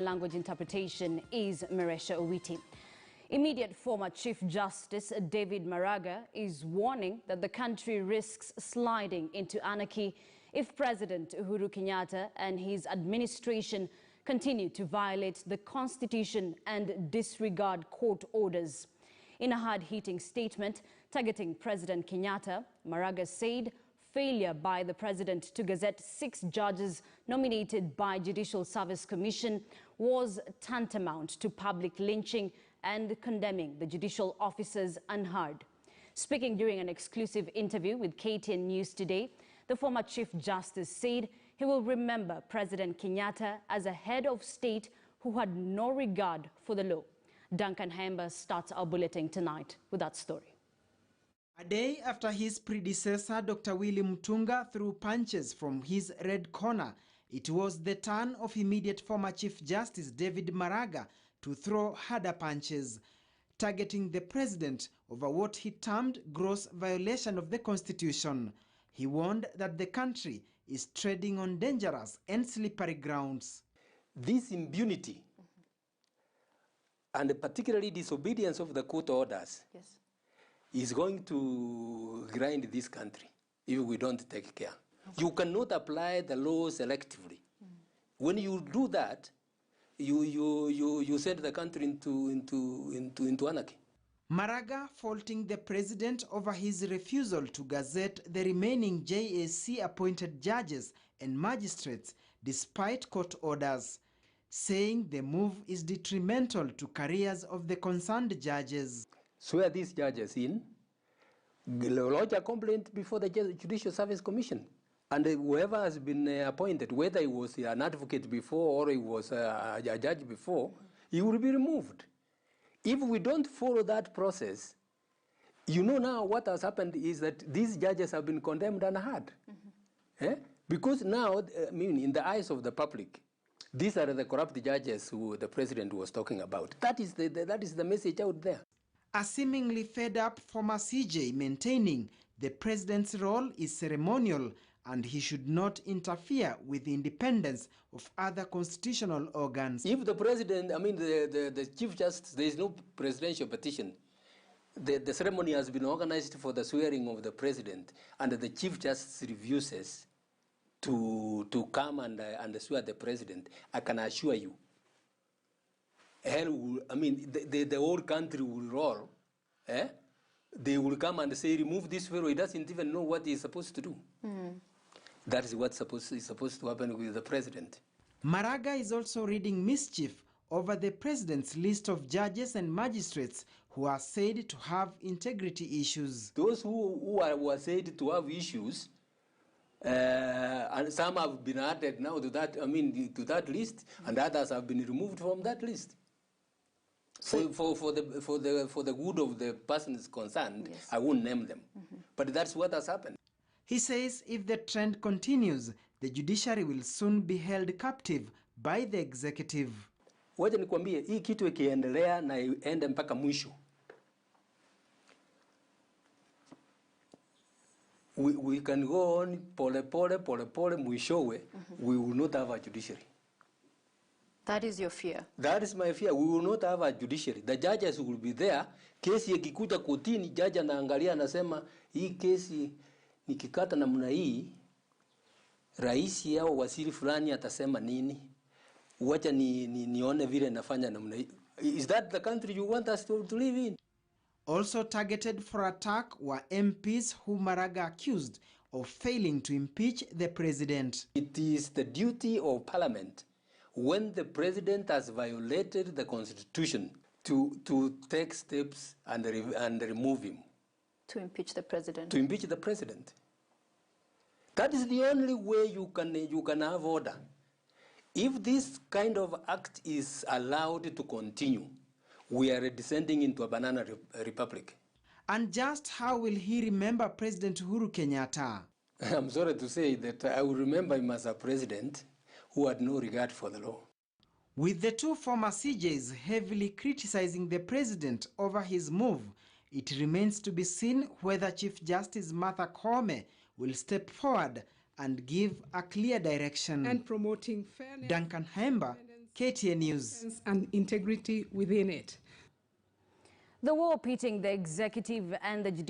Language interpretation is Maresha Owiti. Immediate former Chief Justice David Maraga is warning that the country risks sliding into anarchy if President Uhuru Kenyatta and his administration continue to violate the Constitution and disregard court orders. In a hard-hitting statement targeting President Kenyatta, Maraga said failure by the president to gazette 6 judges nominated by Judicial Service Commission was tantamount to public lynching and condemning the judicial officers unheard. Speaking during an exclusive interview with KTN News Today, the former Chief Justice said he will remember President Kenyatta as a head of state who had no regard for the law. Duncan Hemba starts our bulletin tonight with that story. A day after his predecessor, Dr. Willy Mutunga, threw punches from his red corner, it was the turn of immediate former Chief Justice David Maraga to throw harder punches, targeting the president over what he termed gross violation of the Constitution. He warned that the country is treading on dangerous and slippery grounds. This impunity and particularly disobedience of the court orders is going to grind this country if we don't take care. You cannot apply the law selectively. When you do that, you send the country into anarchy. Maraga faulting the president over his refusal to gazette the remaining JSC-appointed judges and magistrates despite court orders, saying the move is detrimental to careers of the concerned judges. Swear these judges in, lodge a complaint before the Judicial Service Commission, and whoever has been appointed, whether he was an advocate before or he was a judge before, he will be removed. If we don't follow that process, you know now what has happened is that these judges have been condemned unheard. Because now, in the eyes of the public, these are the corrupt judges who the president was talking about. That is the message out there. A seemingly fed-up former CJ maintaining the president's role is ceremonial and he should not interfere with the independence of other constitutional organs. If the president, the Chief Justice, there is no presidential petition. The ceremony has been organized for the swearing of the president, and the Chief Justice refuses to come and swear the president. I can assure you, hell will, the whole country will roll. They will come and say, remove this fellow. He doesn't even know what he's supposed to do. That is what's supposed to happen with the president. Maraga is also reading mischief over the president's list of judges and magistrates who are said to have integrity issues. Those who are said to have issues, and some have been added now to that, to that list, and others have been removed from that list. So for the good of the persons concerned, I won't name them. But that's what has happened. He says if the trend continues, the judiciary will soon be held captive by the executive. Wacha nikwambie, hii kitu ikiendelea na iende mpaka mwisho, we can go on pole mwishowe, we will not have a judiciary. That is your fear? That is my fear. We will not have a judiciary. The judges will be there. Kesi ikikuja kotini, judge anaangalia anasema, hii kesi nikikata namna hii, raisi au waziri fulani atasema nini? Wacha nione vile nafanya namna hii. Is that the country you want us to live in? Also targeted for attack were MPs who Maraga accused of failing to impeach the president. It is the duty of parliament, when the president has violated the Constitution, to take steps and remove him. To impeach the president. To impeach the president. That is the only way you can have order. If this kind of act is allowed to continue, we are descending into a banana republic. And just how will he remember President Uhuru Kenyatta? I'm sorry to say that I will remember him as a president who had no regard for the law. With the two former CJs heavily criticizing the president over his move, it remains to be seen whether Chief Justice Martha Koome will step forward and give a clear direction. And promoting fairness. Duncan Hemba, KTN News. And integrity within it. The war pitting the executive and the judicial